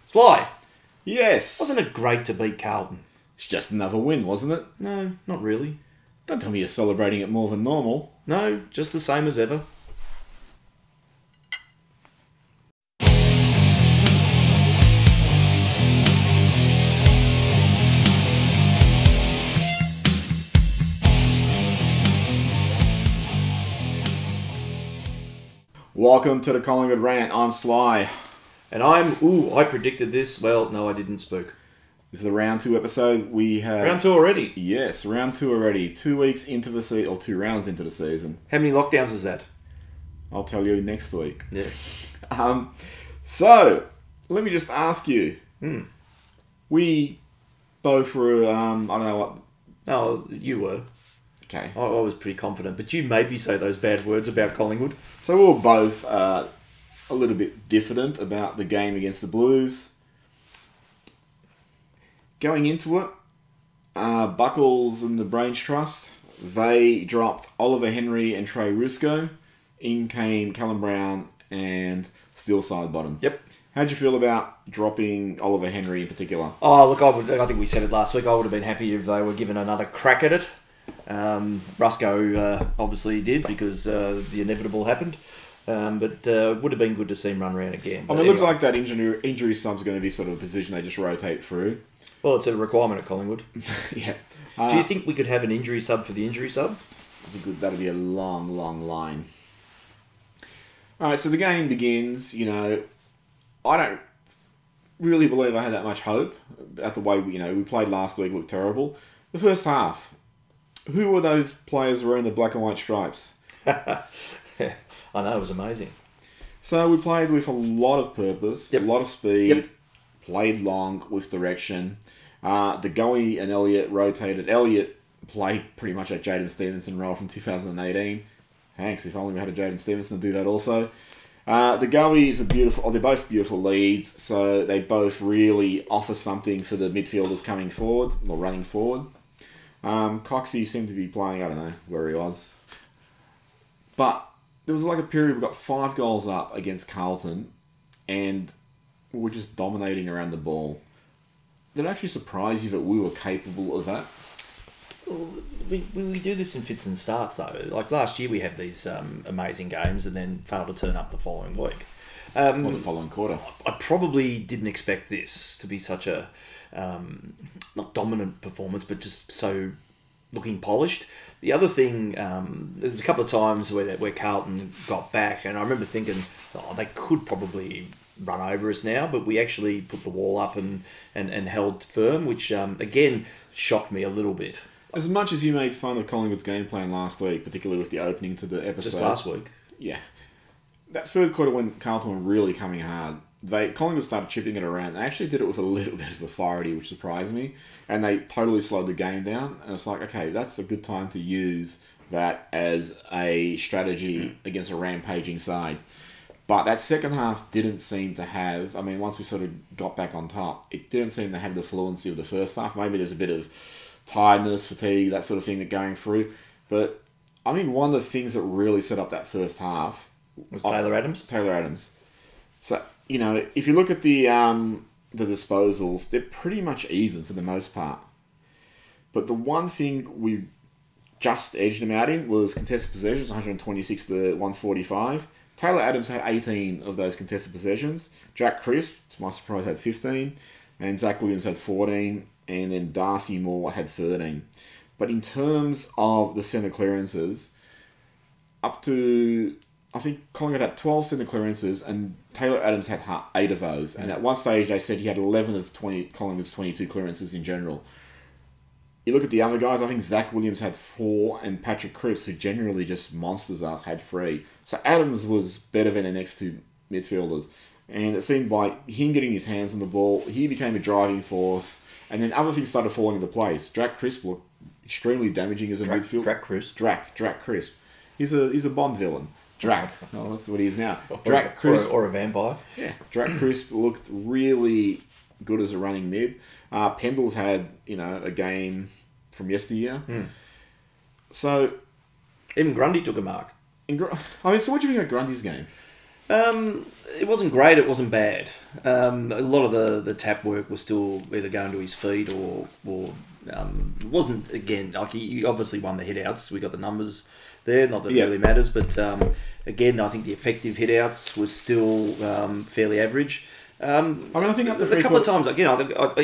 Sly, Yes. wasn't it great to beat Carlton? It's just another win, wasn't it? No, not really. Don't tell me you're celebrating it more than normal. No, just the same as ever. Welcome to the Collingwood Rant. I'm Sly. And I predicted this. Well, no, I didn't, Spook. This is the round 2 episode. We have... Round 2 already. Yes, round 2 already. 2 weeks into the season, or 2 rounds into the season. How many lockdowns is that? I'll tell you next week. Yeah. So, let me just ask you. We both were, I don't know what... Oh, you were. Okay. I was pretty confident, but you made me say those bad words about Collingwood. So we were both a little bit diffident about the game against the Blues. Going into it, Buckles and the Brains Trust, they dropped Oliver Henry and Trey Rusco. In came Callum Brown and Steele Sidebottom. Yep. How'd you feel about dropping Oliver Henry in particular? Oh, look, I think we said it last week. I would have been happy if they were given another crack at it. Rusco obviously did because the inevitable happened. But would have been good to see him run around again. I mean, it looks like that injury sub's going to be sort of a position they just rotate through. Well, it's a requirement at Collingwood. Yeah. Do you think we could have an injury sub for the injury sub? That'd be a long, long line. All right, so the game begins. You know, I don't really believe I had that much hope at the way we played last week. Looked terrible. The first half. Who were those players wearing the black and white stripes? I know, it was amazing. So we played with a lot of purpose, Yep. a lot of speed, Yep. played long with direction. The Goey and Elliott rotated. Elliott played pretty much at Jaden Stevenson role from 2018. Thanks, if only we had a Jaden Stevenson to do that also. The Goeys are beautiful. They're both beautiful leads, so they both really offer something for the midfielders coming forward or running forward. Coxie seemed to be playing, I don't know where he was. But there was like a period we got 5 goals up against Carlton and we were just dominating around the ball. Did it actually surprise you that we were capable of that? Well, we do this in fits and starts, though. Like last year we had these amazing games and then failed to turn up the following week. Or the following quarter. I probably didn't expect this to be such a, not dominant performance, but just so looking polished. The other thing, there's a couple of times where Carlton got back, and I remember thinking, they could probably run over us now, but we actually put the wall up and held firm, which, again, shocked me a little bit. As much as you made fun of Collingwood's game plan last week, particularly with the opening to the episode... Just last week. Yeah. That third quarter when Carlton were really coming hard, Collingwood started chipping it around. They actually did it with a little bit of authority, which surprised me. And they totally slowed the game down. And it's like, okay, that's a good time to use that as a strategy against a rampaging side. But that second half didn't seem to have... I mean, once we sort of got back on top, it didn't seem to have the fluency of the first half. Maybe there's a bit of tiredness, fatigue, that sort of thing that going through. But, I mean, one of the things that really set up that first half... Was Taylor Adams? Taylor Adams. So, if you look at the disposals, they're pretty much even for the most part. But the one thing we just edged them out in was contested possessions, 126 to 145. Taylor Adams had 18 of those contested possessions. Jack Crisp, to my surprise, had 15. And Zach Williams had 14. And then Darcy Moore had 13. But in terms of the centre clearances, up to... I think Collingwood had 12 centre clearances and Taylor Adams had 8 of those. And at one stage they said he had 11 of Collingwood's 22 clearances in general. You look at the other guys, I think Zach Williams had 4 and Patrick Cripps, who generally just monsters us, had 3. So Adams was better than the next 2 midfielders. And it seemed by him getting his hands on the ball, he became a driving force. And then other things started falling into place. Drac Crisp looked extremely damaging as a midfielder. Drac Crisp? Drac Crisp. He's a Bond villain. Drac. Oh, that's what he is now. Drac Crisp. Or a vampire. Yeah. Drac Crisp looked really good as a running mid. Pendle's had, a game from yesteryear. So... Even Grundy took a mark. So what do you think of Grundy's game? It wasn't great. It wasn't bad. A lot of the tap work was still either going to his feet or it wasn't, again, like he obviously won the hit-outs. We got the numbers there. Not that it really matters, but again, I think the effective hit-outs was still fairly average. I think there's a couple of times,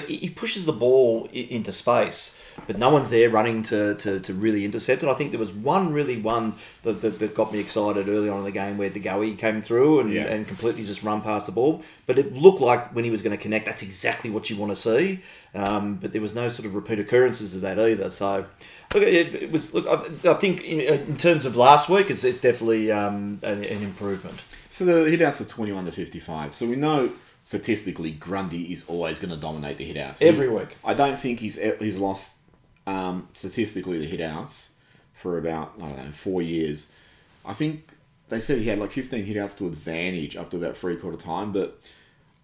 he pushes the ball into space, but no one's there running to really intercept it. I think there was one that got me excited early on in the game where DeGoey came through and completely just run past the ball. But it looked like when he was going to connect, that's exactly what you want to see. But there was no sort of repeat occurrences of that either. So, look, it was. Look, I think in terms of last week, it's definitely an improvement. So the hit-outs are 21 to 55. So we know statistically Grundy is always going to dominate the hit-outs. Every week. I don't think he's lost statistically the hit-outs for about, 4 years. I think they said he had like 15 hit-outs to advantage up to about three-quarter time, but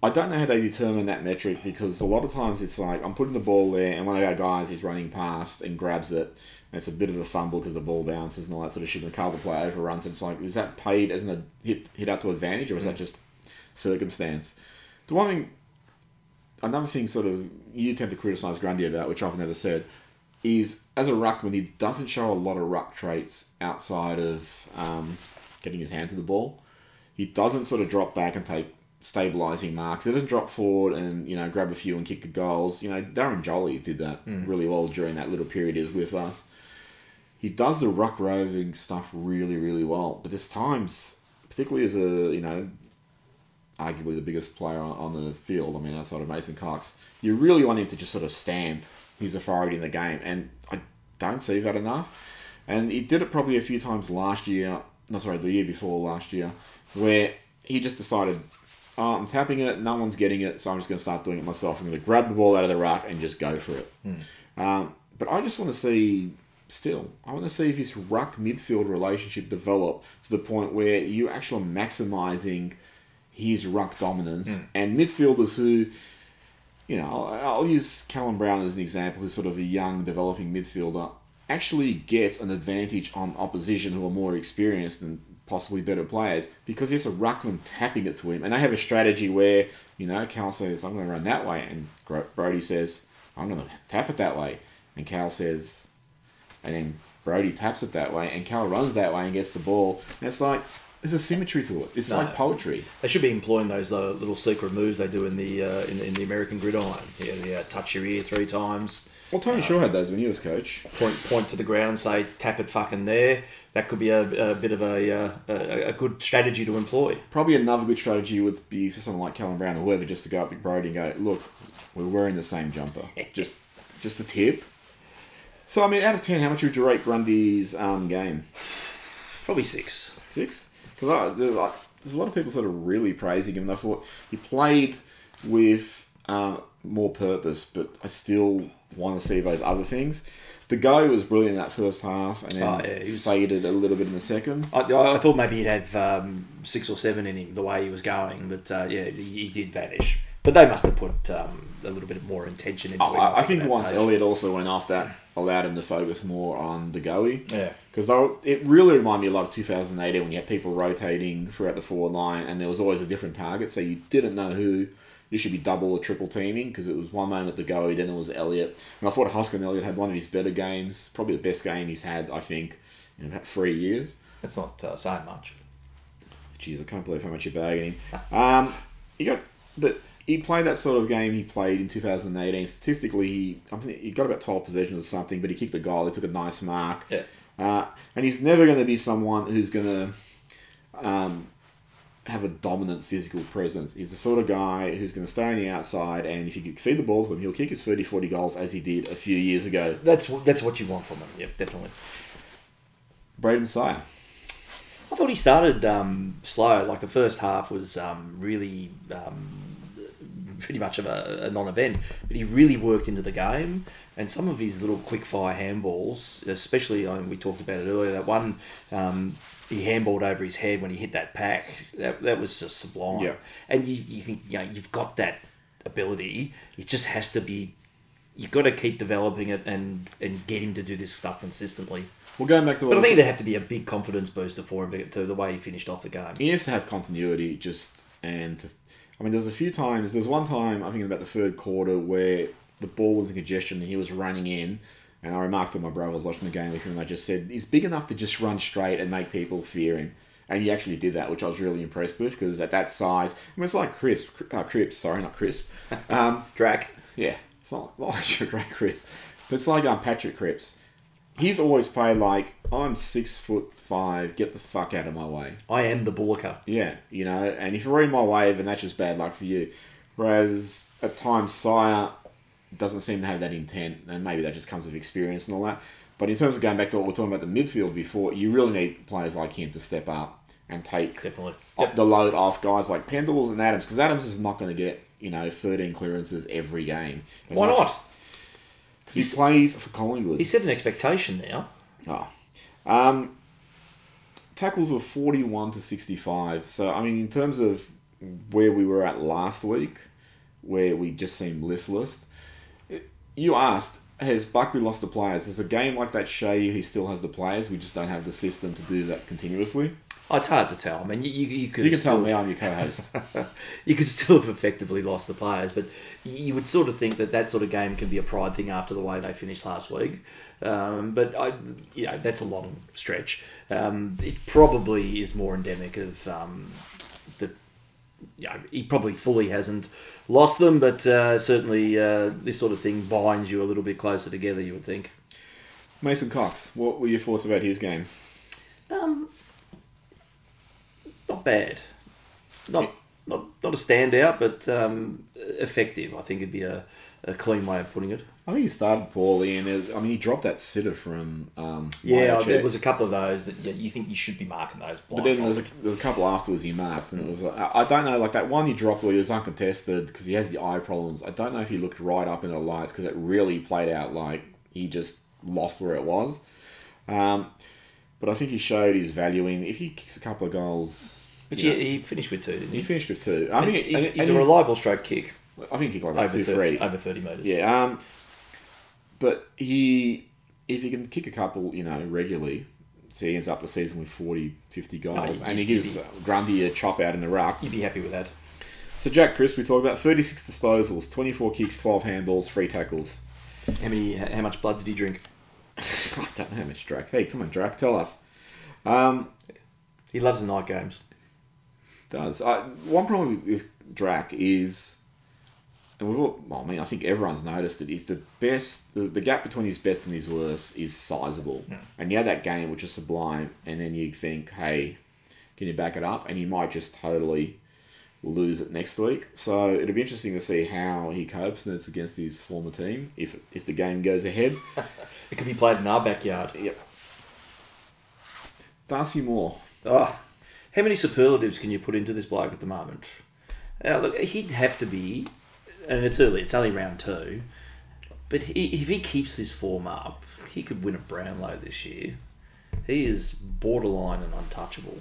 I don't know how they determine that metric because a lot of times it's like I'm putting the ball there and one of our guys is running past and grabs it and it's a bit of a fumble because the ball bounces and all that sort of shit and the Carlton player overruns. It's like, is that paid as a hit-out to advantage or is that just circumstance? Another thing sort of you tend to criticise Grundy about, which I've never said, is as a ruckman, he doesn't show a lot of ruck traits outside of getting his hand to the ball. He doesn't sort of drop back and take stabilising marks. He doesn't drop forward and, grab a few and kick the goals. Darren Jolly did that really well during that little period he was with us. He does the ruck roving stuff really, really well. But there's times, particularly as a, arguably the biggest player on the field, outside of Mason Cox, you really want him to just sort of stamp his authority in the game, and I don't see that enough. And he did it probably a few times the year before last year, where he just decided, I'm tapping it, no one's getting it, so I'm just going to start doing it myself. I'm going to grab the ball out of the ruck and just go for it. But I just want to see, I want to see if this ruck-midfield relationship develop to the point where you're actually maximising his ruck dominance and midfielders who, I'll use Callum Brown as an example, who's sort of a young developing midfielder, actually gets an advantage on opposition who are more experienced and possibly better players because there's a ruckman tapping it to him. And they have a strategy where, Cal says, I'm going to run that way. And Brodie says, I'm going to tap it that way. And Cal says, and then Brodie taps it that way. And Cal runs that way and gets the ball. And it's like, there's a symmetry to it. It's like poetry. They should be employing those little secret moves they do in the American gridiron. Touch your ear 3 times. Well, Tony Shaw had those when he was coach. Point to the ground and say, tap it fucking there. That could be a bit of a good strategy to employ. Probably another good strategy would be for someone like Callum Brown or whoever just to go up to Brodie and go, look, we're wearing the same jumper. just a tip. So, out of 10, how much would you rate Grundy's game? Probably 6. 6? Because there's a lot of people sort of really praising him. And I thought he played with more purpose, but I still want to see those other things. The go was brilliant in that first half, and then he faded a little bit in the second. I thought maybe he'd have 6 or 7 in him the way he was going, but he did vanish. But they must have put a little bit more intention into it. I think once Elliott also went off, that allowed him to focus more on the goey. Yeah. Because it really reminded me a lot of 2018 when you had people rotating throughout the forward line and there was always a different target, so you didn't know who you should be double or triple teaming because it was one moment the goey, then it was Elliott. And I thought Hoskin Elliott had one of his better games, probably the best game he's had, I think, in about 3 years. That's not saying much. Jeez, I can't believe how much you're bagging him. He played that sort of game he played in 2018. Statistically, he got about 12 possessions or something, but he kicked a goal. He took a nice mark. Yeah. And he's never going to be someone who's going to have a dominant physical presence. He's the sort of guy who's going to stay on the outside, and if you could feed the ball to him, he'll kick his 30, 40 goals as he did a few years ago. That's what you want from him. Yep, definitely. Braden Sire. I thought he started slow. Like the first half was really pretty much of a non-event, but he really worked into the game, and some of his little quick-fire handballs, especially, we talked about it earlier, that one he handballed over his head when he hit that pack, that was just sublime. Yeah. And you think, you've got that ability, it just has to be, you've got to keep developing it and get him to do this stuff consistently. Well, going back to what But I think it'd have to be a big confidence booster for him to the way he finished off the game. he has to have continuity. There's a few times. There's one time I think about the third quarter where the ball was in congestion and he was running in, and I remarked to my brother I was watching the game with him. And I just said he's big enough to just run straight and make people fear him. And he actually did that, which I was really impressed with, because at that size, it's like Cripps, sorry, not Crisp. Drac. Yeah, it's not like Drake Cripps, but it's like Patrick Cripps. He's always played like, I'm 6'5", get the fuck out of my way. I am the bullocker. Yeah, and if you're in my way, then that's just bad luck for you. Whereas at times Sire doesn't seem to have that intent, and maybe that just comes with experience and all that. But in terms of going back to what we were talking about the midfield before, you really need players like him to step up and take the load off guys like Pendles and Adams, because Adams is not going to get 13 clearances every game. Why not? Because he plays for Collingwood. He set an expectation now. Tackles were 41 to 65. So, in terms of where we were at last week, where we just seemed listless, you asked, has Buckley lost the players? Does a game like that show you he still has the players? We just don't have the system to do that continuously. Oh, it's hard to tell. I mean, you could... You can tell me, I'm your co-host. You could still have effectively lost the players, but you would sort of think that sort of game can be a pride thing after the way they finished last week. But that's a long stretch. It probably is more endemic of he probably fully hasn't lost them, but certainly this sort of thing binds you a little bit closer together, you would think. Mason Cox, what were your thoughts about his game? Not bad. Not a standout, but effective. I think it'd be a clean way of putting it. I think he started poorly, and he dropped that sitter from there was a couple of those that you think you should be marking those. But then there's a couple afterwards he marked, and it was I don't know, like that one he dropped where he was uncontested because he has the eye problems. I don't know if he looked right up in the lights because it really played out like he just lost where it was. But I think he showed his value in if he kicks a couple of goals. But he finished with 2, didn't he? He finished with 2. I think he's a reliable stroke kick. I think he got like 2-3 over 30 metres. Yeah. But if he can kick a couple, regularly, so he ends up the season with 40, 50 goals, and he gives Grundy a chop out in the ruck. You'd be happy with that. So Jack Crisp, we talked about 36 disposals, 24 kicks, 12 handballs, 3 tackles. How much blood did he drink? I don't know how much, Drac. Hey, come on, Drac, tell us. He loves the night games. Does. One problem with Drac is, and I think everyone's noticed it, is the gap between his best and his worst is sizable. Yeah. And you had that game, which is sublime, and then you think, hey, can you back it up? And he might just totally lose it next week. So it'll be interesting to see how he copes, and it's against his former team, if the game goes ahead. It could be played in our backyard. Yep. Darcy Moore. How many superlatives can you put into this bloke at the moment? Look, he'd have to be, and it's early, it's only round 2, but if he keeps this form up, he could win a Brownlow this year. He is borderline and untouchable.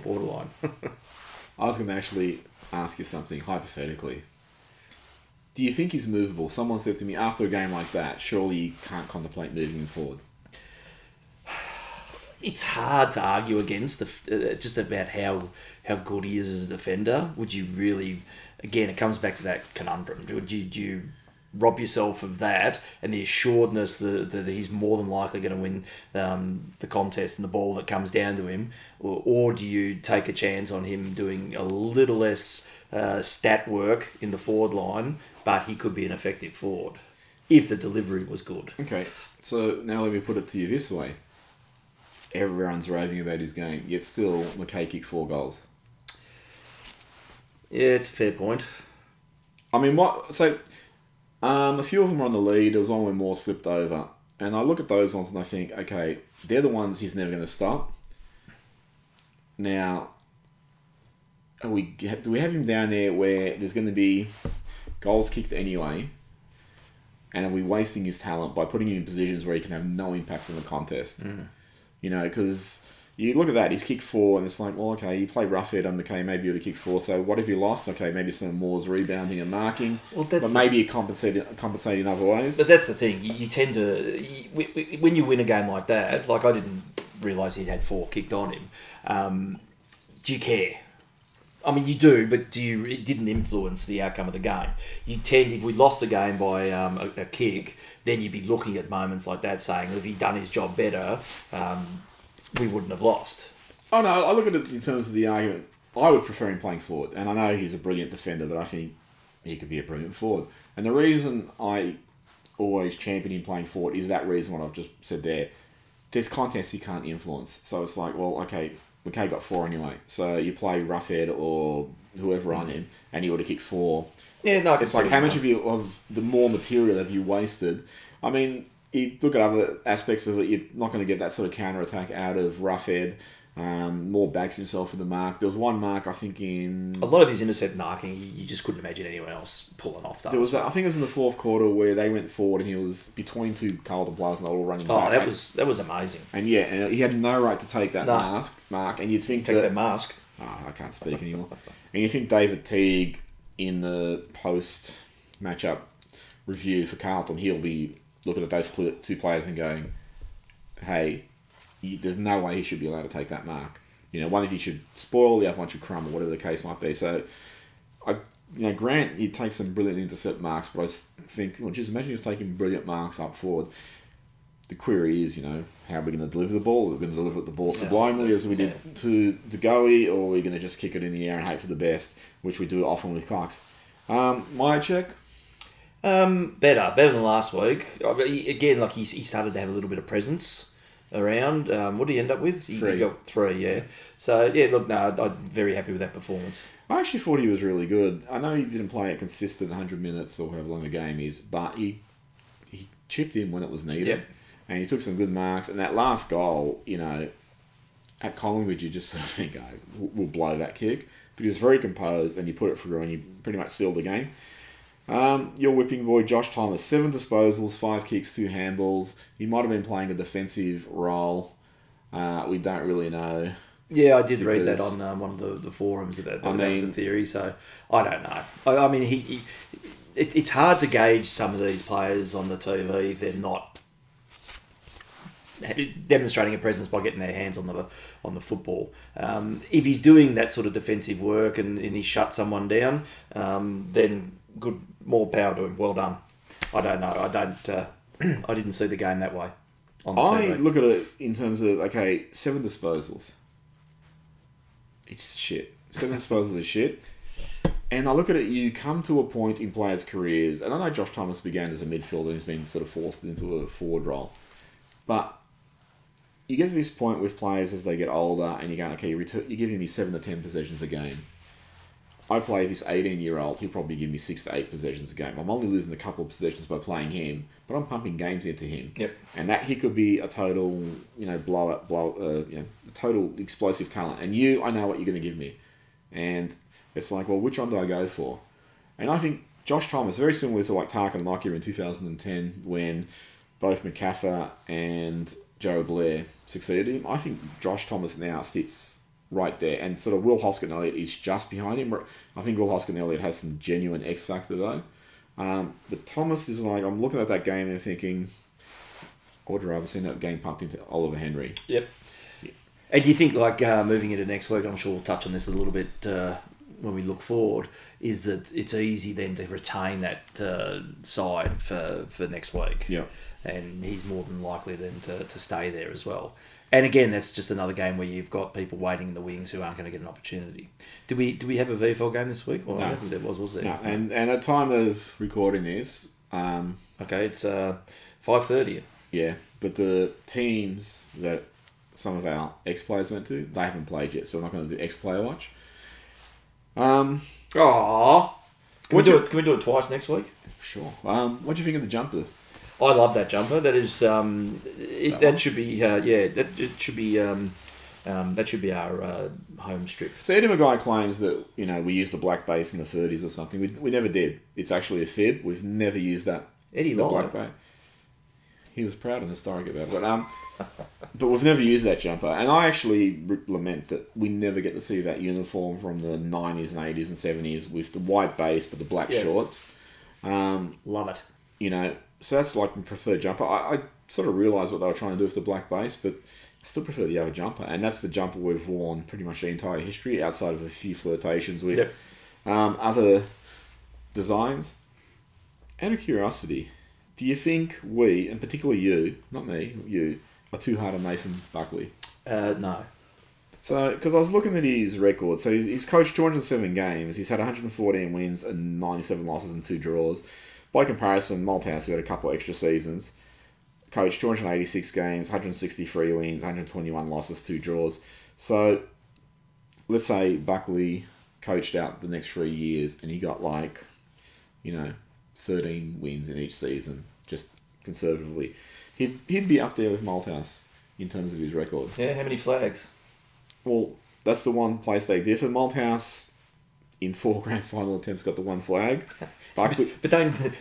Borderline. I was going to actually ask you something, hypothetically. Do you think he's movable? Someone said to me, after a game like that, surely you can't contemplate moving him forward. It's hard to argue against just about how good he is as a defender. Would you really... Again, it comes back to that conundrum. Do you rob yourself of that and the assuredness that he's more than likely going to win the contest and the ball that comes down to him? Or do you take a chance on him doing a little less stat work in the forward line, but he could be an effective forward if the delivery was good? Okay, so now let me put it to you this way. Everyone's raving about his game, yet still McKay kicked 4 goals. Yeah, it's a fair point. I mean, a few of them are on the lead. There was one where Moore slipped over. And I look at those ones and I think, okay, they're the ones he's never going to stop. Now, do we have him down there where there's going to be goals kicked anyway? And are we wasting his talent by putting him in positions where he can have no impact on the contest? Mm. Because you look at that, he's kicked 4, and it's like, well, okay, you play roughhead, okay, maybe you would have kicked 4, so what have you lost? Okay, maybe some more's rebounding and marking, but maybe you compensate in other ways. But that's the thing, you tend to, when you win a game like that, like I didn't realise he'd had 4 kicked on him, do you care? I mean, you do, but it didn't influence the outcome of the game. You tend, if we lost the game by a kick, then you'd be looking at moments like that saying, if he'd done his job better, we wouldn't have lost. Oh no, I look at it in terms of the argument. I would prefer him playing forward, and I know he's a brilliant defender, but I think he could be a brilliant forward. And the reason I always champion him playing forward is that reason what I've just said there. There's contests he can't influence, so it's like, well, okay, McKay got 4 anyway, so you play roughhead or whoever on him, and he would have kicked 4. Yeah, no, it's like how much of the more material have you wasted? I mean, you look at other aspects of it, you're not going to get that sort of counter attack out of roughhead. More backs himself for the mark. There was one mark, I think, in a lot of his intercept marking, you just couldn't imagine anyone else pulling off that. There was I think it was in the 4th quarter where they went forward and he was between 2 Carlton players and they were all running back. That was amazing. And yeah, and he had no right to take that mark. And you'd think that mask. Oh, I can't speak anymore. And you think David Teague in the post matchup review for Carlton, he'll be looking at those 2 players and going, "Hey, there's no way he should be allowed to take that mark. You know, one of you should spoil, the other one should crumble, whatever the case might be." So, Grant, he takes some brilliant intercept marks, but I think, well, just imagine he's taking brilliant marks up forward. The query is, how are we going to deliver the ball? Are we going to deliver the ball sublimely as we did to Goey, or are we going to just kick it in the air and hope for the best, which we do often with Cox? My check? Better than last week. I mean, again, like he started to have a little bit of presence around. What did he end up with? He got 3, yeah. So, yeah, look, no, I'm very happy with that performance. I actually thought he was really good. I know he didn't play a consistent 100 minutes or however long the game is, but he chipped in when it was needed. Yep. And he took some good marks. And that last goal, at Collingwood, you just sort of think, we'll blow that kick. But he was very composed and you put it through and you pretty much sealed the game. Your whipping boy, Josh Thomas, 7 disposals, 5 kicks, 2 handballs. He might have been playing a defensive role. We don't really know. Yeah, I did read that on one of the forums that was a theory. So I don't know. I mean, it's hard to gauge some of these players on the TV if they're not demonstrating a presence by getting their hands on the football. If he's doing that sort of defensive work and he shut someone down, then good, more power to him. Well done. I don't know. I didn't see the game that way on the TV. I look at it in terms of 7 disposals. It's shit. 7 disposals is shit. And I look at it, you come to a point in players' careers, and I know Josh Thomas began as a midfielder and he's been sort of forced into a forward role, but you get to this point with players as they get older and you go, okay, you're giving me 7 to 10 possessions a game. I play this 18-year-old, he'll probably give me 6 to 8 possessions a game. I'm only losing a couple of possessions by playing him, but I'm pumping games into him. Yep. And that he could be a total, total explosive talent. And I know what you're going to give me. And it's like, well, which one do I go for? And I think Josh Thomas, very similar to like Tarkin Lockyer in 2010 when both McCaffrey and Joe Blair succeeded him. I think Josh Thomas now sits right there, and sort of Will Hoskin-Elliott is just behind him. I think Will Hoskin-Elliott has some genuine X factor though. But Thomas is like, I'm looking at that game and thinking, I would rather seen that game pumped into Oliver Henry. Yep. And do you think, like, moving into next week, I'm sure we'll touch on this a little bit when we look forward, is that it's easy then to retain that side for next week. Yeah. And he's more than likely then to stay there as well. And again, that's just another game where you've got people waiting in the wings who aren't going to get an opportunity. Do we have a VFL game this week? Or no. I don't think there was there? No, and at time of recording this... okay, it's 5:30. Yeah, but the teams that some of our ex-players went to, they haven't played yet, so we're not going to do ex-player watch. Can we do it twice next week? Sure. What do you think of the jumper? I love that jumper. That is that should be that should be our home strip. So Eddie McGuire claims that we used the black base in the 30s or something. We never did. It's actually a fib. We've never used that. Eddie the lied. black base. he was proud and historic about it. But we've never used that jumper. And I actually lament that we never get to see that uniform from the 90s and 80s and 70s with the white base but the black shorts. Love it. You know, so that's like my preferred jumper. I sort of realised what they were trying to do with the black base, but I still prefer the other jumper. And that's the jumper we've worn pretty much the entire history, outside of a few flirtations with other designs. Out of curiosity, do you think we, and particularly you, not me, you, are too hard on Nathan Buckley? No. So, because I was looking at his record, so he's coached 207 games, he's had 114 wins and 97 losses and 2 draws. By comparison, Malthouse, who had a couple of extra seasons, coached 286 games, 163 wins, 121 losses, 2 draws. So, let's say Buckley coached out the next 3 years and he got 13 wins in each season, just conservatively. He'd be up there with Malthouse in terms of his record. Yeah, how many flags? Well, that's the one place they differ. Malthouse, in 4 grand final attempts, got the 1 flag. But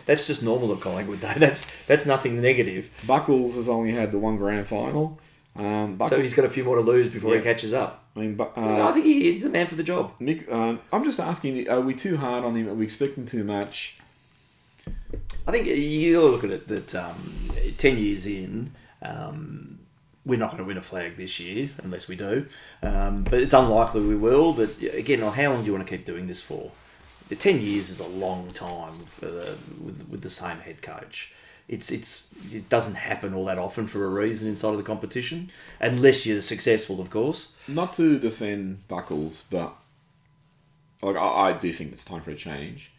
that's just normal at Collingwood, though. That's nothing negative. Buckles has only had the 1 grand final. So he's got a few more to lose before he catches up. I mean, I think he is the man for the job. Nick, I'm just asking, are we too hard on him? Are we expecting too much? I think you got to look at it that 10 years in, we're not going to win a flag this year unless we do. But it's unlikely we will. But again, how long do you want to keep doing this for? 10 years is a long time with the same head coach. It doesn't happen all that often for a reason inside of the competition, unless you're successful, of course. Not to defend Buckles, but I do think it's time for a change.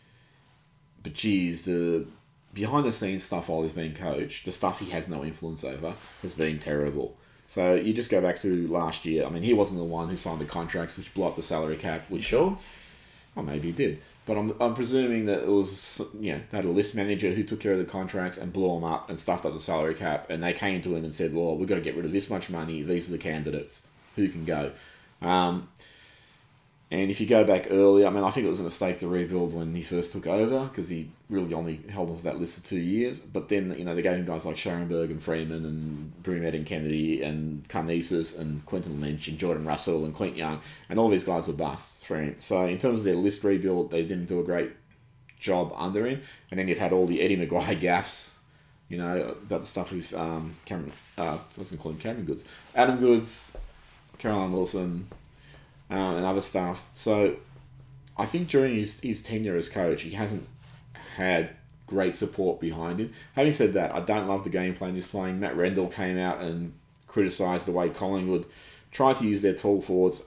But geez, the behind the scenes stuff while he's being coached, the stuff he has no influence over, has been terrible. So you just go back to last year. I mean, he wasn't the one who signed the contracts which blew up the salary cap. Which, sure? Well, maybe he did. But I'm presuming that it was, they had a list manager who took care of the contracts and blew them up and stuffed up the salary cap. And they came to him and said, well, we've got to get rid of this much money. These are the candidates. Who can go? And if you go back earlier, I mean, I think it was a mistake to rebuild when he first took over because he really only held on to that list for 2 years. But then, they gave him guys like Scharenberg and Freeman and Brumet and Kennedy and Karnisis and Quentin Lynch and Jordan Russell and Clint Young. And all these guys were busts for him. So in terms of their list rebuild, they didn't do a great job under him. And then you've had all the Eddie Maguire gaffes, about the stuff with Cameron, I was going to call him Cameron Goods. Adam Goods, Caroline Wilson, and other stuff. So I think during his tenure as coach, he hasn't had great support behind him. Having said that, I don't love the game plan he's playing. Matt Rendell came out and criticised the way Collingwood tried to use their tall forwards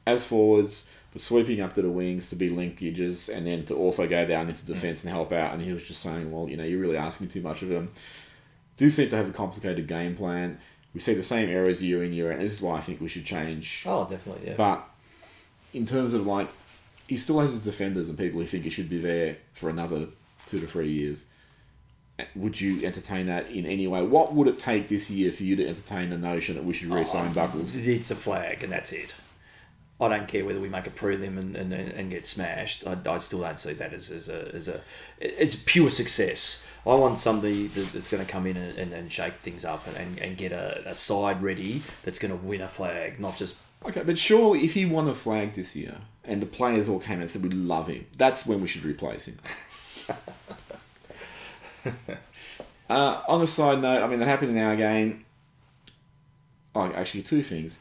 as forwards, but sweeping up to the wings to be linkages and then to also go down into defence and help out. And he was just saying, well, you're really asking too much of them. Do seem to have a complicated game plan. We see the same errors year in, year out. And this is why I think we should change. Oh, definitely, yeah. But in terms of he still has his defenders and people who think he should be there for another 2 to 3 years. Would you entertain that in any way? What would it take this year for you to entertain the notion that we should re-sign Buckles? It's a flag and that's it. I don't care whether we make a prelim and get smashed. I still don't see that as a pure success. I want somebody that's going to come in and shake things up and get a side ready that's going to win a flag, not just. Okay, but surely if he won a flag this year and the players all came out and said we love him, that's when we should replace him. On a side note, I mean, that happened in our game. Oh, actually, 2 things.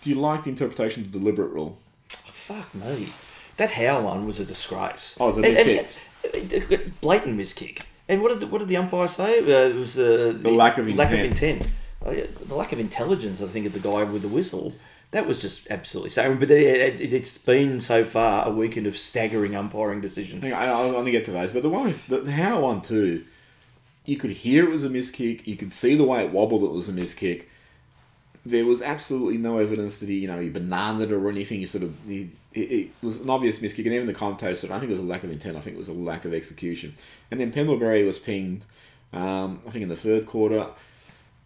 Do you like the interpretation of the deliberate rule? Oh, fuck me. That Howe one was a disgrace. Oh, it was a miskick. Blatant miskick. And what did the umpire say? It was the lack of intent. Lack of intent. Oh, yeah, the lack of intelligence, I think, of the guy with the whistle. That was just absolutely staggering. But it's been so far a weekend of staggering umpiring decisions. I'll only get to those. But the one with the Howe one too, you could hear it was a miskick. You could see the way it wobbled. It was a miskick. There was absolutely no evidence that he bananaed or anything. It was an obvious miskick, and even the commentator said, I think it was a lack of intent. I think it was a lack of execution. And then Pendlebury was pinged, I think in the 3rd quarter,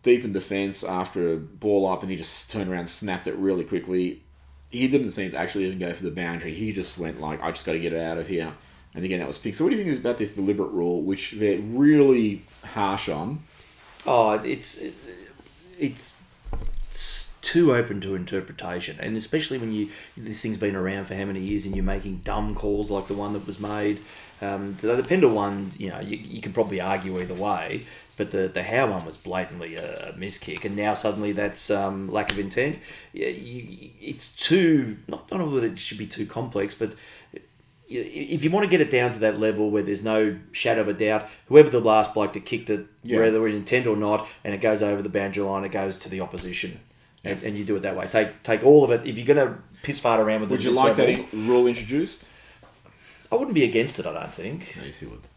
deep in defence after a ball up, and he just turned around and snapped it really quickly. He didn't seem to actually even go for the boundary. He just went I just got to get it out of here. And again, that was pinged. So what do you think about this deliberate rule, which they're really harsh on? Oh, it's too open to interpretation, and especially when this thing's been around for how many years, and you're making dumb calls like the one that was made. So the Pendle ones, you can probably argue either way, but the Howe one was blatantly a miss kick, and now suddenly that's lack of intent. Yeah, it's too not know whether it should be too complex, but if you want to get it down to that level where there's no shadow of a doubt, whoever the last bloke that kicked it, whether in intent or not, and it goes over the boundary line, it goes to the opposition. And you do it that way. Take all of it. If you're going to piss fart around with it, would you like that rule introduced? I wouldn't be against it, I don't think. Yes, you would.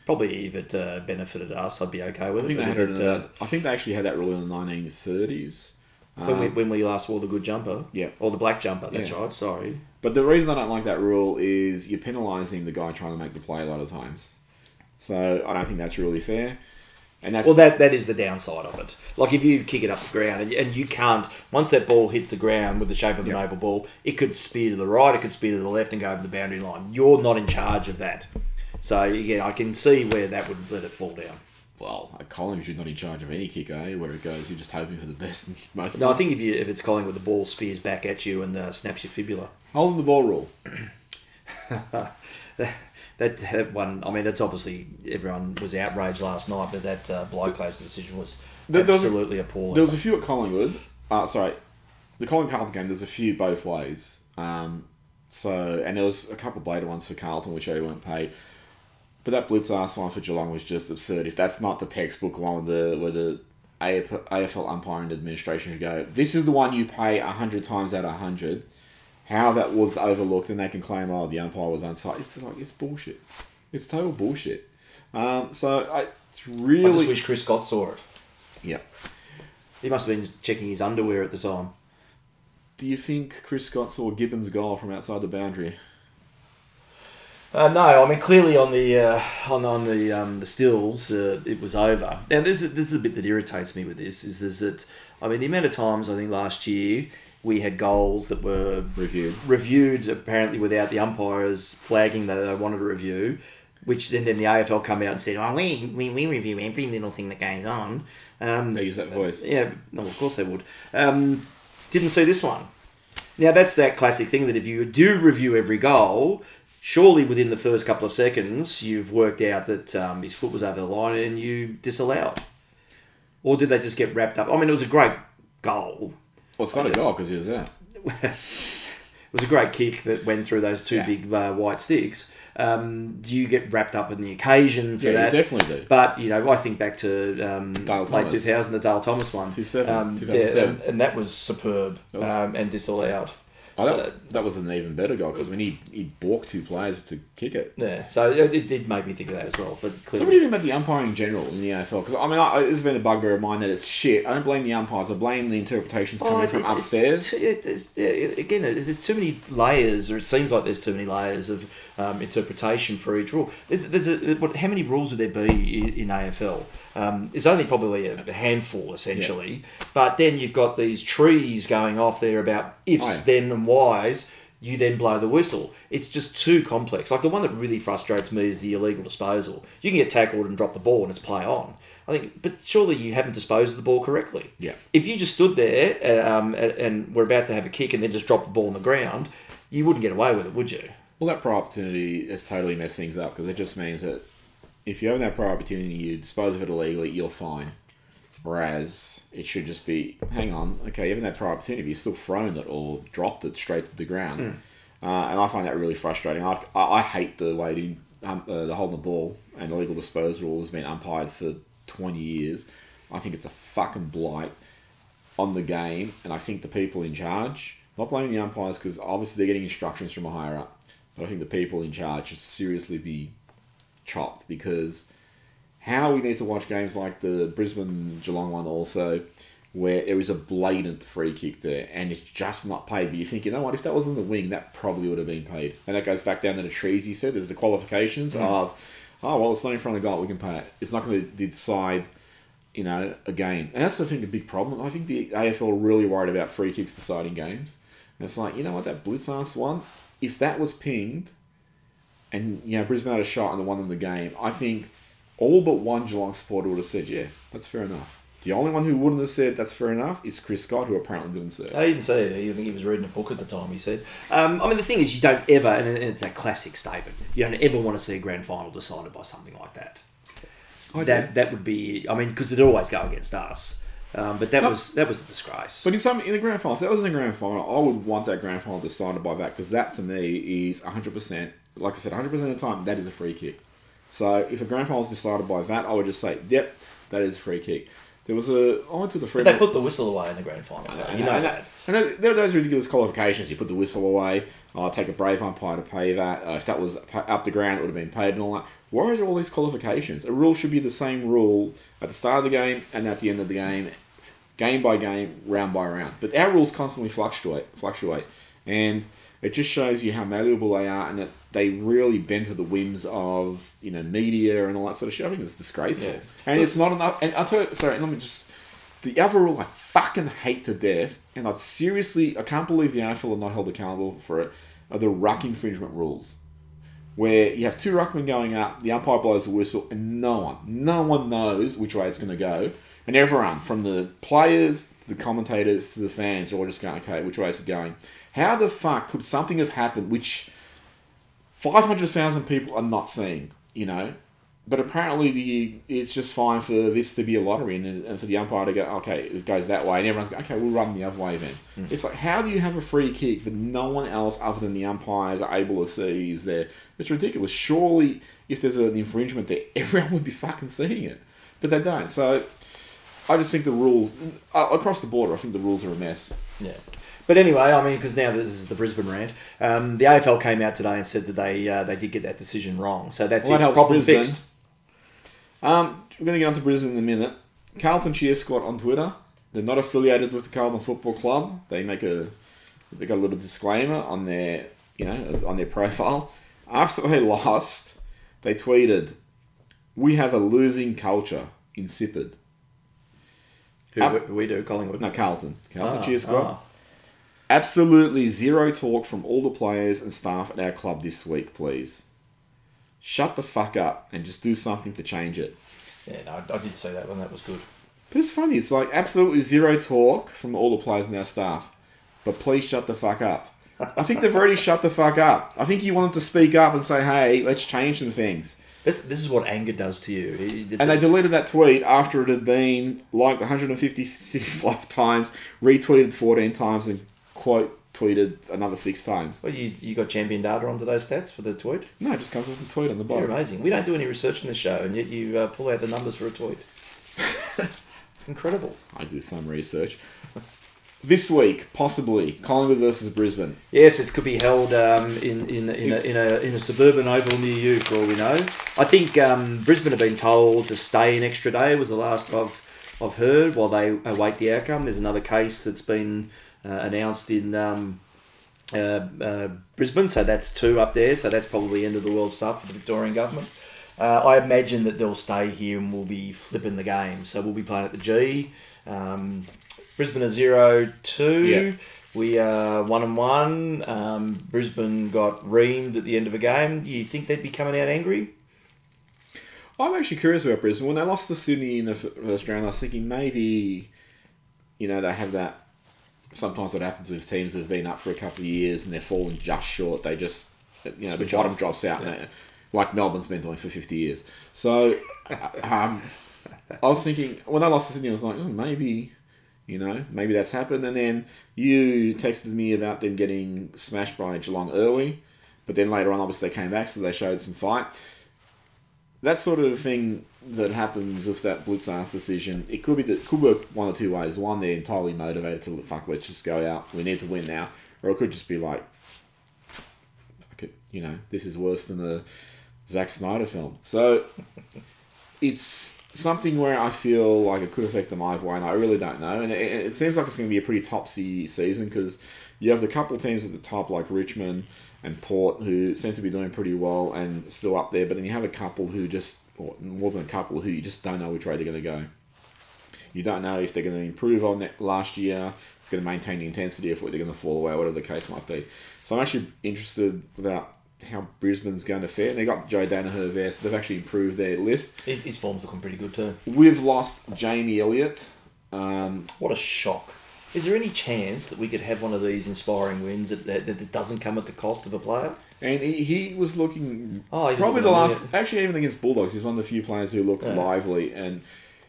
Probably if it benefited us, I'd be okay with it. I think they actually had that rule in the 1930s. When we last wore the good jumper. Yeah. Or the black jumper, that's right, sorry. But the reason I don't like that rule is you're penalising the guy trying to make the play a lot of times. So I don't think that's really fair. And that's that is the downside of it. Like if you kick it up the ground and you can't, once that ball hits the ground with the shape of an oval ball, it could spear to the right, it could spear to the left and go over the boundary line. You're not in charge of that. So again, I can see where that would let it fall down. Well, at Collingwood, you're not in charge of any kick, where it goes. You're just hoping for the best. Most. No, I think if it's Collingwood, the ball spears back at you and snaps your fibula. Holding the ball rule. That one, I mean, that's obviously everyone was outraged last night, but that Blocklow's decision was absolutely appalling. There was a few at Collingwood. The Carlton game. There's a few both ways. And there was a couple of later ones for Carlton, which they weren't paid. But that blitz ass one for Geelong was just absurd. If that's not the textbook one where the AFL umpiring administration should go, this is the one you pay 100 times out of 100. How that was overlooked, and they can claim, the umpire was onside. It's bullshit. It's total bullshit. It's really. I just wish Chris Scott saw it. Yeah. He must have been checking his underwear at the time. Do you think Chris Scott saw Gibbons' goal from outside the boundary? No, I mean clearly on the stills, it was over. Now this is the bit that irritates me with this is that the amount of times I think last year we had goals that were reviewed apparently without the umpires flagging that they wanted to review, which then the AFL come out and said, we review every little thing that goes on. They use that voice. Yeah, no, of course they would. Didn't see this one. Now that's that classic thing that if you do review every goal, surely within the first couple of seconds you've worked out that his foot was over the line and you disallow it. Or did they just get wrapped up? I mean, it was a great goal. Well, it's not a goal because he was out. It was a great kick that went through those two big white sticks. Do you get wrapped up in the occasion for that? Yeah, you definitely do. But, I think back to late 2000, the Dale Thomas one. 2007. And that was superb and disallowed. That was an even better goal because he balked two players to kick it. Yeah, so it did make me think of that as well. But clearly, so what do you think about the umpiring in general in the AFL? Because it's been a bugbear of mine that it's shit. I don't blame the umpires. I blame the interpretations coming from upstairs. There's too many layers, or it seems like there's too many layers of interpretation for each rule. How many rules would there be in AFL? It's only probably a handful, essentially. Yeah. But then you've got these trees going off there about ifs, then, and whys. You then blow the whistle. It's just too complex. Like the one that really frustrates me is the illegal disposal. You can get tackled and drop the ball and it's play on. I think, but surely you haven't disposed of the ball correctly. Yeah. If you just stood there and were about to have a kick and then just dropped the ball on the ground, you wouldn't get away with it, would you? Well, that prior opportunity has totally messed things up because it just means that if you have that prior opportunity and you dispose of it illegally, you're fine. Whereas it should just be, hang on, okay, even that prior opportunity, you've still thrown it or dropped it straight to the ground. And I find that really frustrating. I hate the way the holding the ball and illegal disposal rule has been umpired for 20 years. I think it's a fucking blight on the game, and I think the people in charge, not blaming the umpires because obviously they're getting instructions from a higher up, but I think the people in charge should seriously be chopped because how we need to watch games like the Brisbane Geelong one also where there is a blatant free kick there and it's just not paid, but you think, you know what, if that was in the wing that probably would have been paid. And that goes back down to the trees you said. There's the qualifications of it's not in front of the goal, we can pay it. It's not going to decide a game. And that's I think a big problem. I think the AFL are really worried about free kicks deciding games. And it's like, you know what, that blitz ass one, if that was pinged and Brisbane had a shot and won them the game, I think all but one Geelong supporter would have said, yeah, that's fair enough. The only one who wouldn't have said that's fair enough is Chris Scott, who apparently didn't say it. I didn't say it. I think he was reading a book at the time, he said. I mean, the thing is, you don't ever, and it's that classic statement, you don't ever want to see a grand final decided by something like that. That would be, I mean, because it'd always go against us. But that was a disgrace. But in the grand final, if that was in the grand final, I would want that grand final decided by that, because that to me is 100%, like I said, 100% of the time, that is a free kick. So if a grand final is decided by that, I would just say, yep, that is a free kick. I went to the But they put the whistle away in the grand final, so you know that. And there are those ridiculous qualifications. You put the whistle away, take a brave umpire to pay that. If that was up the ground, it would have been paid and all that. Why are there all these qualifications? A rule should be the same rule at the start of the game and at the end of the game by game, round by round. But our rules constantly fluctuate. And it just shows you how malleable they are, and that they really bend to the whims of, media and all that sort of shit. I think it's disgraceful. Yeah. And it's not enough. And I'll tell you, the other rule I fucking hate to death, and I can't believe the AFL are not held accountable for it, are the ruck infringement rules. Where you have two ruckmen going up, the umpire blows the whistle, and no one knows which way it's going to go. And everyone, from the players, the commentators, to the fans, are all just going, okay, which way is it going? How the fuck could something have happened which 500,000 people are not seeing, But apparently it's just fine for this to be a lottery and for the umpire to go, okay, it goes that way. And everyone's going, okay, we'll run the other way then. It's like, how do you have a free kick that no one else other than the umpires are able to see is there? It's ridiculous. Surely, if there's an infringement there, everyone would be fucking seeing it. But they don't. So I just think the rules, across the border, I think the rules are a mess. Yeah. But anyway, I mean, because now this is the Brisbane rant, the AFL came out today and said that they did get that decision wrong. So that's it. Problem fixed. We're going to get on to Brisbane in a minute. Carlton Cheer Squad on Twitter. They're not affiliated with the Carlton Football Club. They got a little disclaimer on their, on their profile. After they lost, they tweeted, "We have a losing culture. Insipid." Who we do? Collingwood? No, Carlton. Cheer Squad. Absolutely zero talk from all the players and staff at our club this week, please. Shut the fuck up and just do something to change it. Yeah, no, I did say that one. That was good. But it's funny. It's like absolutely zero talk from all the players and our staff. But please shut the fuck up. I think they've already shut the fuck up. I think you want them to speak up and say, hey, let's change some things. This is what anger does to you. And they deleted that tweet after it had been liked 155 times, retweeted 14 times, and quote tweeted another 6 times. Well, you got champion data onto those stats for the tweet? No, it just comes with the tweet on the bottom. You're amazing. We don't do any research in the show, and yet you pull out the numbers for a tweet. Incredible. I do some research. This week, possibly, Collingwood versus Brisbane. Yes, it could be held in a suburban oval near you, for all we know. I think Brisbane have been told to stay an extra day, was the last I've heard, while they await the outcome. There's another case that's been announced in Brisbane, so that's 2 up there, so that's probably end of the world stuff for the Victorian government. I imagine that they'll stay here and we'll be flipping the game, so we'll be playing at the G. Brisbane are 0-2. Yeah. We are 1-1. Brisbane got reamed at the end of a game. Do you think they'd be coming out angry? I'm actually curious about Brisbane. When they lost to Sydney in the first round, I was thinking maybe, they have that. Sometimes what happens with teams who've been up for a couple of years and they're falling just short. They just, the bottom drops out, like Melbourne's been doing for 50 years. So I was thinking, when I lost to Sydney, I was like, maybe that's happened. And then you texted me about them getting smashed by Geelong early, but then later on, obviously, they came back, so they showed some fight. That sort of thing that happens with that blitz-ass decision, it could work one or 2 ways. One, they're entirely motivated to, let's just go out. We need to win now. Or it could just be like, this is worse than the Zack Snyder film. So it's something where I feel like it could affect them either way, and I really don't know. And it seems like it's going to be a pretty topsy season, because you have the couple of teams at the top like Richmond and Port who seem to be doing pretty well and still up there, but then you have a couple who or more than a couple, who you just don't know which way they're going to go. You don't know if they're going to improve on that last year, if they're going to maintain the intensity, if they're going to fall away, whatever the case might be. So I'm actually interested about how Brisbane's going to fare. And they got Joe Danaher there, so they've actually improved their list. His form's looking pretty good too. We've lost Jamie Elliott. What a shock. Is there any chance that we could have one of these inspiring wins that doesn't come at the cost of a player? And he was looking... He was probably looking the last... Actually, even against Bulldogs, he's one of the few players who looked lively. And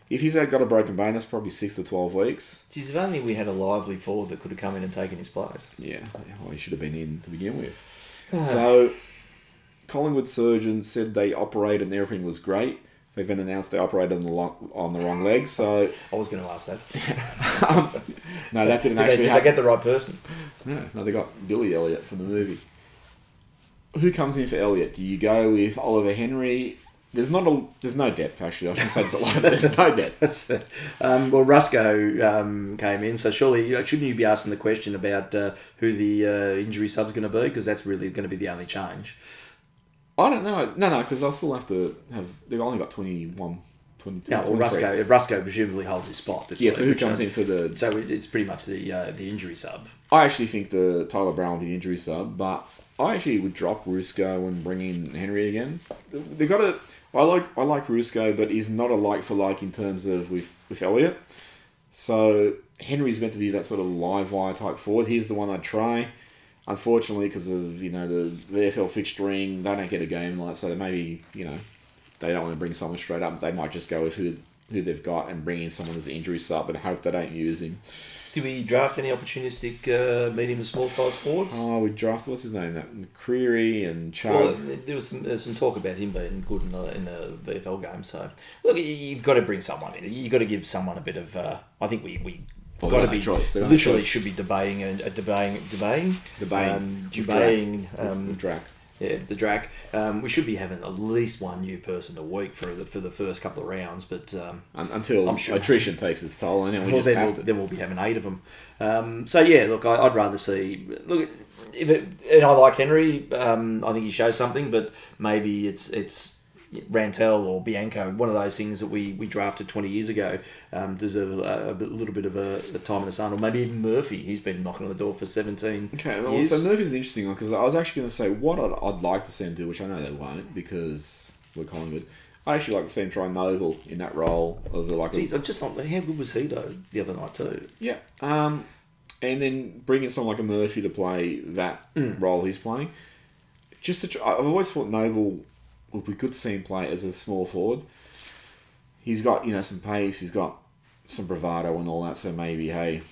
if he's got a broken bone, that's probably 6 to 12 weeks. Geez, if only we had a lively forward that could have come in and taken his place. Yeah, well, he should have been in to begin with. So, Collingwood surgeons said they operated and everything was great. They've then announced they operated on the wrong leg, so... I was going to ask that. No, that didn't Did actually they happen. get the right person? No, they got Billy Elliott from the movie. Who comes in for Elliott? Do you go with Oliver Henry? There's no depth, actually. I shouldn't say this a lot. There's no depth. Well, Rusco came in, so surely shouldn't you be asking the question about who the injury sub's going to be? Because that's really going to be the only change. I don't know. No, because they'll still have to have... They've only got 21, 22, Yeah, well, Rusco presumably holds his spot this week. so who comes in for the... So it's pretty much the injury sub. I actually think the Tyler Brown will be the injury sub, but I actually would drop Rusco and bring in Henry again. They've got a... I like Rusco, but he's not a like for like in terms of with Elliott. So Henry's meant to be that sort of live wire type forward. He's the one I'd try. Unfortunately, because of the VFL fixturing, they don't get a game like, so maybe they don't want to bring someone straight up. They might just go with who they've got and bring in someone as an injury sub and hope they don't use him. Did we draft any opportunistic medium to small size forwards? Oh, we drafted, what's his name? That McCreary and Chug. Well, there was some talk about him being good in the VFL game. So look, you've got to bring someone in. You've got to give someone a bit of. I think we. Got to be choice. Literally should be debating the drac. We should be having at least one new person a week for the first couple of rounds, but until attrition takes its toll, and then then we'll be having 8 of them. So yeah, look, I'd rather see and I like Henry. I think he shows something, but maybe it's Rantel or Bianco, one of those things that we drafted 20 years ago, deserve a little bit of a time in the sun, or maybe even Murphy. He's been knocking on the door for 17 years. So Murphy's an interesting one, because I was actually going to say what I'd like to see him do, which I know they won't because we're Collingwood. I'd actually like to see him try Noble in that role of how good was he though the other night too? Yeah, and then bring in someone like a Murphy to play that role he's playing. I've always thought Noble would be good to see him play as a small forward. He's got some pace, he's got some bravado and all that, so maybe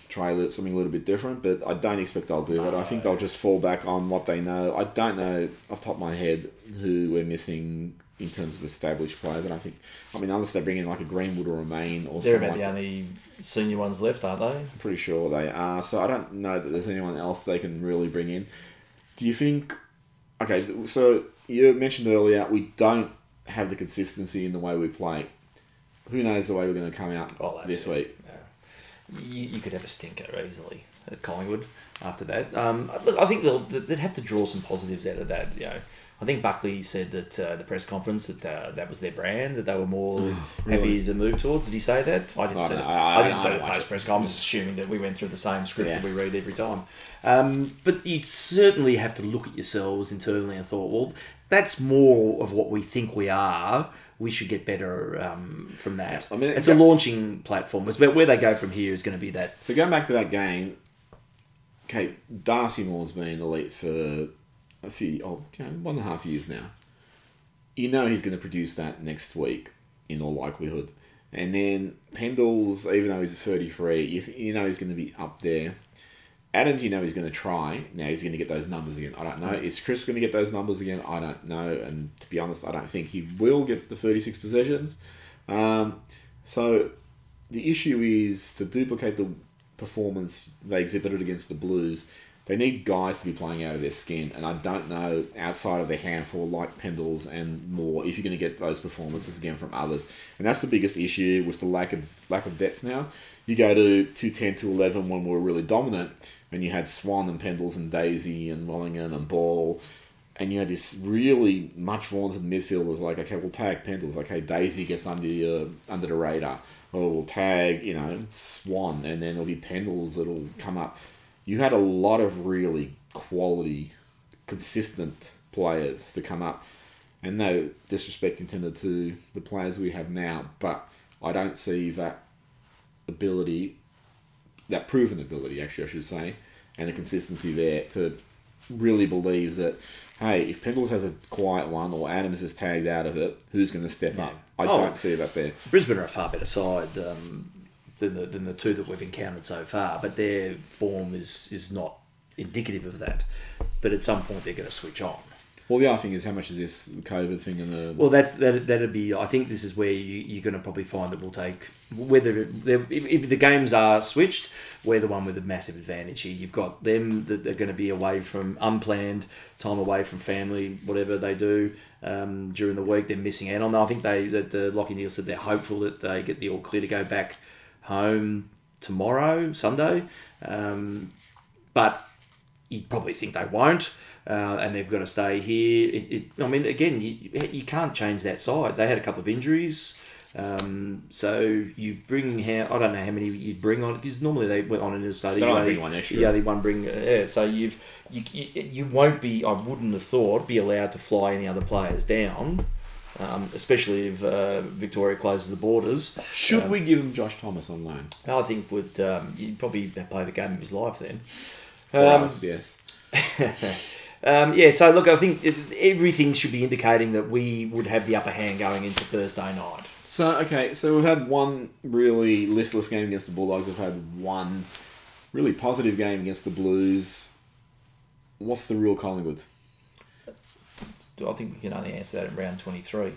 try something a little bit different, but I don't expect they'll do that. I think they'll just fall back on what they know. I don't know off the top of my head who we're missing in terms of established players. Unless they bring in like a Greenwood or a Main or something. They're about the only senior ones left, aren't they? I'm pretty sure they are. So I don't know that there's anyone else they can really bring in. Do you think... Okay, so you mentioned earlier we don't have the consistency in the way we play. Who knows the way we're going to come out this week? Yeah. You could have a stinker easily at Collingwood after that. Look, I think they'd have to draw some positives out of that. I think Buckley said that the press conference that was their brand, that they were more happy to move towards. Did he say that? I didn't say that. I didn't say the post-press conference, assuming that we went through the same script that we read every time. But you'd certainly have to look at yourselves internally and thought, well, that's more of what we think we are. We should get better from that. Yeah, it's a launching platform. It's about where they go from here is going to be that. So going back to that game, okay, Darcy Moore's been elite for a few, 1.5 years now. He's going to produce that next week in all likelihood. And then Pendles, even though he's 33, he's going to be up there. Adams, he's going to try. Now he's going to get those numbers again. I don't know. Is Chris going to get those numbers again? I don't know. And to be honest, I don't think he will get the 36 possessions. So the issue is to duplicate the performance they exhibited against the Blues. They need guys to be playing out of their skin, and I don't know, outside of the handful like Pendles and more, if you're going to get those performances again from others. And that's the biggest issue with the lack of depth now. You go to 210 to 11 when we're really dominant, and you had Swan and Pendles and Daisy and Wellingham and Ball, and you had this really much vaunted midfielders like, okay, we'll tag Pendles, okay, Daisy gets under the radar, or we'll tag, Swan, and then there'll be Pendles that'll come up. You had a lot of really quality, consistent players to come up. And no disrespect intended to the players we have now, but I don't see that ability, that proven ability, actually, I should say, and the consistency there to really believe that, hey, if Pendles has a quiet one or Adams is tagged out of it, who's going to step up? I don't see that there. Brisbane are a far better side than the two that we've encountered so far, but their form is not indicative of that. But at some point, they're going to switch on. Well, the other thing is, how much is this COVID thing and the... Well, that'd be... I think this is where you're going to probably find that we'll take... If the games are switched, we're the one with a massive advantage here. You've got them that are going to be away from unplanned time away from family, whatever they do during the week. They're missing out on that. I think Lockie Neal said they're hopeful that they get the all clear to go back home tomorrow, Sunday. But you probably think they won't. And they've got to stay here. I mean, again, you can't change that side. They had a couple of injuries. So you bring... I don't know how many you bring on, because normally they went on in the study. They only bring one extra. Yeah, they one bring... so you won't be... I wouldn't have thought, be allowed to fly any other players down, especially if Victoria closes the borders. Should we give him Josh Thomas on loan? I think you'd probably play the game of his life then. For us, yes. So look, I think everything should be indicating that we would have the upper hand going into Thursday night. So we've had one really listless game against the Bulldogs. We've had one really positive game against the Blues. What's the real Collingwood? I think we can only answer that in round 23.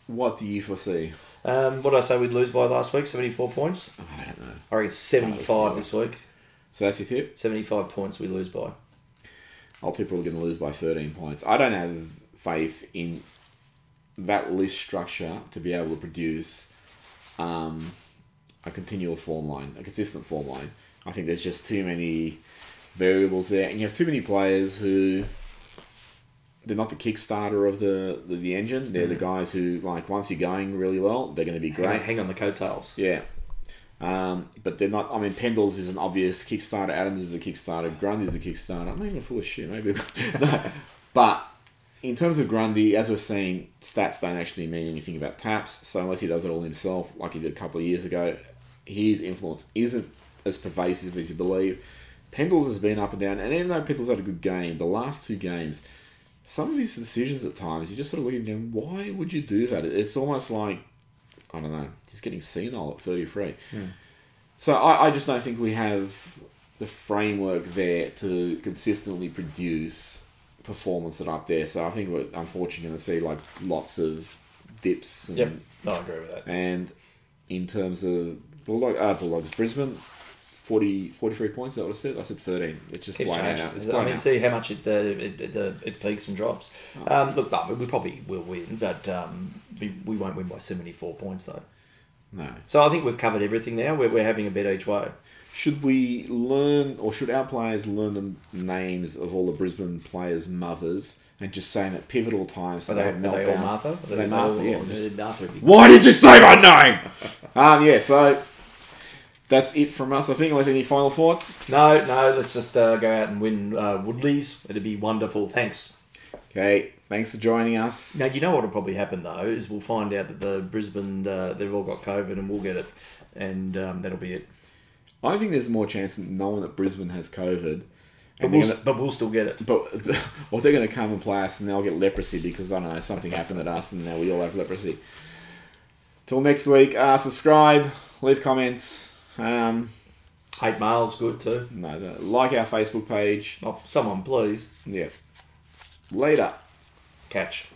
What do you foresee? What did I say we'd lose by last week? 74 points? I don't know. I reckon 75 this week. So that's your tip? 75 points we lose by. I'll tip we're going to lose by 13 points. I don't have faith in that list structure to be able to produce a continual form line, a consistent form line. I think there's just too many variables there, and you have too many players who... They're not the Kickstarter of the engine. They're the guys who, like, once you're going really well, they're going to be great. Hang on the coattails. Yeah. But they're not... I mean, Pendles is an obvious Kickstarter. Adams is a Kickstarter. Grundy's a Kickstarter. I'm not even full of shit. Maybe. No. But in terms of Grundy, as we're seeing, stats don't actually mean anything about taps. So unless he does it all himself, like he did a couple of years ago, his influence isn't as pervasive as you believe. Pendles has been up and down. And even though Pendles had a good game, the last two games... Some of his decisions at times, you just sort of look at him going, why would you do that? It's almost like, I don't know, he's getting senile at 33. So I just don't think we have the framework there to consistently produce performance that are up there. So I think we're unfortunately going to see like lots of dips. And, yep, no, I agree with that. And in terms of Bulldogs, Brisbane... 43 points, that what I said? I said 13. It's just blown out. It's blown out. See how much it peaks and drops. Look, we probably will win, but we won't win by 74 points, though. No. So I think we've covered everything now. We're having a bet each way. Should we learn, or should our players learn the names of all the Brisbane players' mothers and just say them at pivotal times so they have meltdowns? Are they all Martha? Are they Martha? Yeah. Martha. Why did you say my name? Yeah, so... That's it from us, I think. Unless any final thoughts? No. Let's just go out and win Woodleys. It'd be wonderful. Thanks. Okay. Thanks for joining us. Now, you know what will probably happen, though, is we'll find out that the Brisbane, they've all got COVID and we'll get it. And that'll be it. I think there's more chance of knowing that Brisbane has COVID. But we'll still get it. Or they're going to come and play us and they'll get leprosy because, I don't know, something happened at us and now we all have leprosy. Till next week, subscribe, leave comments. Hate mail's good too. No, like our Facebook page. Oh, someone please. Yeah. Later. Catch.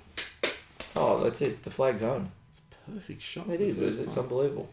Oh, that's it. The flag's on. It's a perfect shot. It is. It's unbelievable.